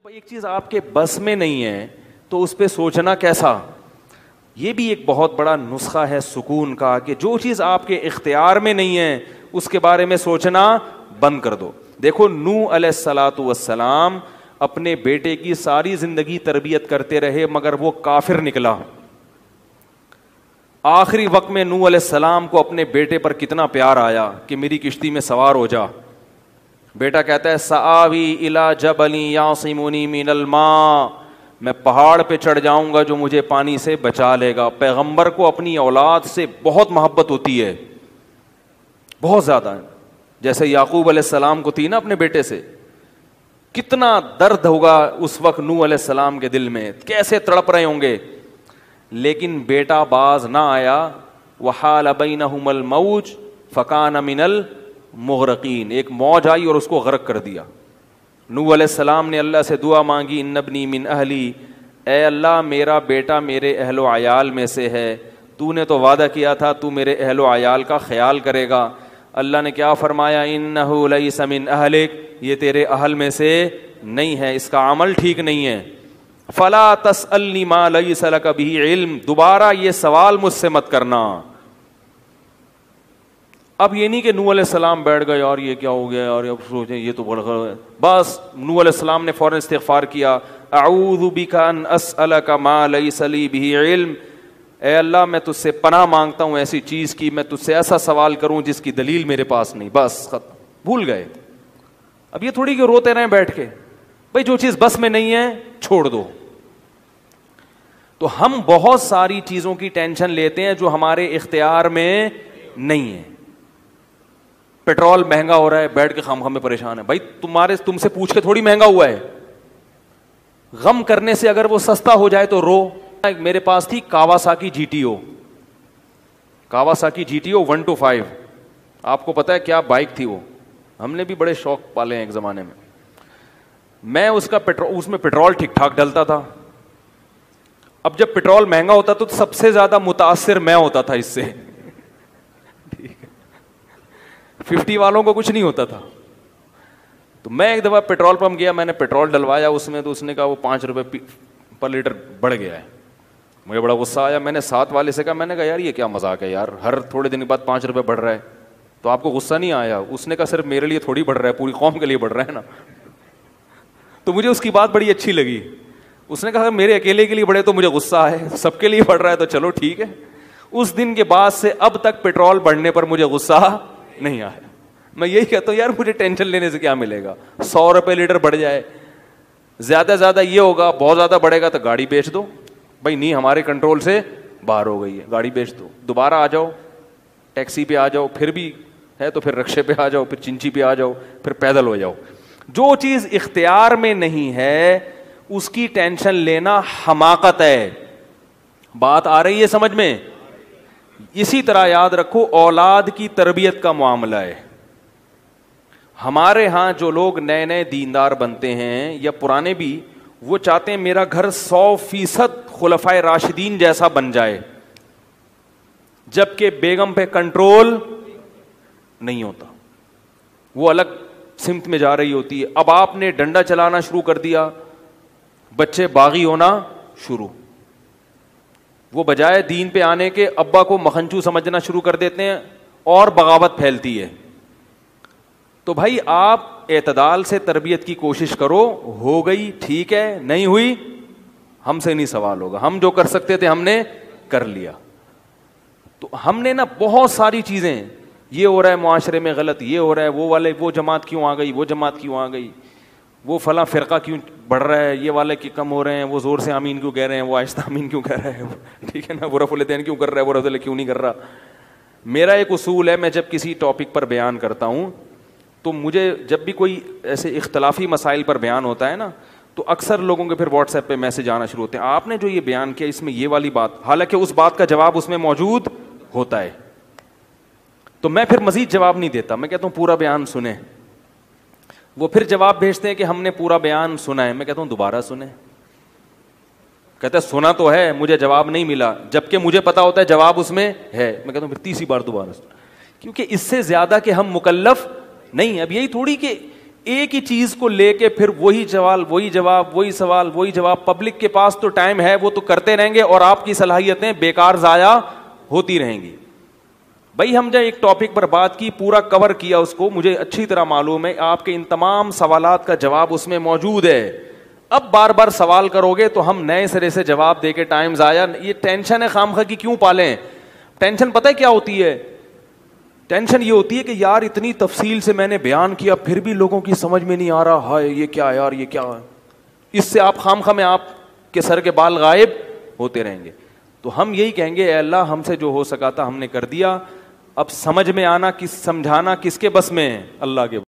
ایک چیز آپ کے بس میں نہیں ہے تو اس پہ سوچنا کیسا. یہ بھی ایک بہت بڑا نسخہ ہے سکون کا کہ جو چیز آپ کے اختیار میں نہیں ہے اس کے بارے میں سوچنا بند کر دو. دیکھو نوح علیہ الصلاۃ والسلام اپنے بیٹے کی ساری زندگی تربیت کرتے رہے مگر وہ کافر نکلا. آخری وقت میں نوح علیہ السلام کو اپنے بیٹے پر کتنا پیار آیا کہ میری کشتی میں سوار ہو جا. بیٹا کہتا ہے سآوی الی جبل یعصمنی من الماء, میں پہاڑ پہ چڑھ جاؤں گا جو مجھے پانی سے بچا لے گا. پیغمبر کو اپنی اولاد سے بہت محبت ہوتی ہے, بہت زیادہ, جیسے یعقوب علیہ السلام کو تھی نا اپنے بیٹے سے. کتنا درد ہوگا اس وقت نوح علیہ السلام کے دل میں, کیسے تڑپ رہے ہوں گے. لیکن بیٹا باز نہ آیا. وحال بینہم الموج فکان من المغرقین, ایک موج آئی اور اس کو غرق کر دیا. نوح علیہ السلام نے اللہ سے دعا مانگی, ان ابنی من اہلی, اے اللہ میرا بیٹا میرے اہل و عیال میں سے ہے, تو نے تو وعدہ کیا تھا تو میرے اہل و عیال کا خیال کرے گا. اللہ نے کیا فرمایا, انہ لیس من اہلک, یہ تیرے اہل میں سے نہیں ہے, اس کا عمل ٹھیک نہیں ہے. فلا تسألنی ما لیس لک بہ علم, دوبارہ یہ سوال مجھ سے مت کرنا. اب یہ نہیں کہ نوح علیہ السلام بیٹھ گئے اور یہ کیا ہو گیا اور اب سوچیں یہ تو بڑا, بس نوح علیہ السلام نے فوراً استغفار کیا, اعوذ بک ان اسألک ما لیس لی بہ علم, اے اللہ میں تجھ سے پناہ مانگتا ہوں ایسی چیز کی, میں تجھ سے ایسا سوال کروں جس کی دلیل میرے پاس نہیں. بس ختم, بھول گئے. اب یہ تھوڑی کہ روتے رہیں بیٹھ کے, بھائی جو چیز بس میں نہیں ہے چھوڑ دو. تو ہم بہت ساری چیزوں کی ٹینشن لیتے ہیں جو ہمارے اختیار میں نہیں ہے. پیٹرول مہنگا ہو رہا ہے, بیٹھ کے خام میں پریشان ہے. بھائی تم سے پوچھ کے تھوڑی مہنگا ہوا ہے. غم کرنے سے اگر وہ سستا ہو جائے تو رو. میرے پاس تھی Kawasaki G T O, Kawasaki G T O 125. آپ کو پتا ہے کیا بائک تھی وہ, ہم نے بھی بڑے شوق پالے ہیں ایک زمانے میں. میں اس میں پیٹرول ٹھیک ٹھاک ڈلتا تھا. اب جب پیٹرول مہنگا ہوتا تو سب سے زیادہ متاثر میں ہوتا تھا اس سے. 50 والوں کو کچھ نہیں ہوتا تھا. تو میں ایک دفعہ پیٹرول پمپ گیا, میں نے پیٹرول ڈلوایا اس میں, تو اس نے کہا وہ 5 روپے پر لیٹر بڑھ گیا ہے. مجھے بڑا غصہ آیا. میں نے ساتھ والے سے کہا, میں نے کہا یار یہ کیا مذاق ہے یار, ہر تھوڑے دن کے بعد 5 روپے بڑھ رہا ہے, تو آپ کو غصہ نہیں آیا؟ اس نے کہا صرف میرے لیے تھوڑی بڑھ رہا ہے, پوری قوم کے لیے بڑھ رہا ہے نا. تو مجھے اس کی بات بڑی اچھی لگی. اس نے کہا میرے اکیلے کے لیے بڑھے تو مجھے غصہ آئے, سب کے لیے بڑھ رہا ہے تو چلو ٹھیک ہے. اس دن کے بعد سے اب تک پیٹرول بڑھنے پر مجھے غصہ نہیں آیا. میں یہی کہتا ہوں یار مجھے ٹینشن لینے سے کیا ملے گا, 100 روپے لیٹر بڑھ جائے, زیادہ زیادہ یہ ہوگا, بہت زیادہ بڑھے گا تو گاڑی بیچ دو. بھائی نہیں ہمارے کنٹرول سے باہر ہو گئی ہے, گاڑی بیچ دو, دوبارہ آ جاؤ ٹیکسی پہ آ جاؤ, پھر بھی ہے تو پھر رکشے پہ آ جاؤ, پھر چنچی پہ آ جاؤ, پھر پیدل ہو جاؤ. جو چیز اختیار میں نہیں ہے اس کی ٹینشن لینا حماقت ہے. بات آ رہی ہے سمجھ میں؟ اسی طرح یاد رکھو اولاد کی تربیت کا معاملہ ہے. ہمارے ہاں جو لوگ نئے نئے دیندار بنتے ہیں یا پرانے بھی, وہ چاہتے ہیں میرا گھر 100% خلفائے راشدین جیسا بن جائے, جبکہ بیگم پہ کنٹرول نہیں ہوتا, وہ الگ سمت میں جا رہی ہوتی ہے. اب آپ نے ڈنڈا چلانا شروع کر دیا, بچے باغی ہونا شروع. وہ بجائے دین پہ آنے کے ابا کو مکھنچو سمجھنا شروع کر دیتے ہیں اور بغاوت پھیلتی ہے. تو بھائی آپ اعتدال سے تربیت کی کوشش کرو, ہو گئی ٹھیک ہے, نہیں ہوئی ہم سے نہیں سوال ہوگا, ہم جو کر سکتے تھے ہم نے کر لیا. تو ہم نے نا بہت ساری چیزیں, یہ ہو رہا ہے معاشرے میں غلط, یہ ہو رہا ہے, وہ جماعت کیوں آ گئی, وہ جماعت کیوں آ گئی, وہ فلاں فرقہ کیوں بڑھ رہا ہے, یہ والے کی کم ہو رہے ہیں, وہ زور سے آمین کیوں کہہ رہے ہیں, وہ آہستہ آمین کیوں کہہ رہے ہیں, ٹھیک ہے نا, وہ رفع الیدین کیوں کر رہا ہے, وہ رفع کیوں نہیں کر رہا. میرا ایک اصول ہے, میں جب کسی ٹاپک پر بیان کرتا ہوں تو مجھے جب بھی کوئی ایسے اختلافی مسائل پر بیان ہوتا ہے نا, تو اکثر لوگوں کے پھر واٹس ایپ پہ میسج آنا شروع ہوتے ہیں, آپ نے جو یہ بیان کیا اس میں یہ والی بات, حالانکہ اس بات کا جواب اس میں موجود ہوتا ہے. تو میں پھر مزید جواب نہیں دیتا, میں کہتا ہوں پورا بیان سنیں. وہ پھر جواب بھیجتے ہیں کہ ہم نے پورا بیان سنا ہے. میں کہتا ہوں دوبارہ سنیں. کہتا ہے سنا تو ہے, مجھے جواب نہیں ملا, جبکہ مجھے پتا ہوتا ہے جواب اس میں ہے. میں کہتا ہوں پھر 30 بار دوبارہ سنیں, کیونکہ اس سے زیادہ کہ ہم مکلف نہیں. اب یہی تھوڑی کہ ایک ہی چیز کو لے کے پھر وہی سوال وہی جواب وہی سوال وہی جواب. پبلک کے پاس تو ٹائم ہے, وہ تو کرتے رہیں گے اور آپ کی صلاحیتیں بیکار ضائع ہوتی رہیں گی. بھائی ہم جو ایک ٹاپک پر بات کی, پورا کور کیا اس کو, مجھے اچھی طرح معلوم ہے آپ کے ان تمام سوالات کا جواب اس میں موجود ہے. اب بار بار سوال کرو گے تو ہم نئے سرے سے جواب دے کے ٹائم ضائع, یہ ٹینشن ہے خام خواہ کی کیوں پالیں؟ ٹینشن پتہ ہے کیا ہوتی ہے؟ ٹینشن یہ ہوتی ہے کہ یار اتنی تفصیل سے میں نے بیان کیا پھر بھی لوگوں کی سمجھ میں نہیں آ رہا, ہائے یہ کیا یار, یہ کیا ہے. اس سے آپ خام خواہ میں آپ کے سر کے بال غائب ہوتے رہیں گے. تو ہم یہی کہیں گے, اے اللہ ہم سے جو ہو سکا تھا ہم نے کر دیا, اب سمجھ میں آنا سمجھانا کس کے بس میں ہے؟ اللہ کے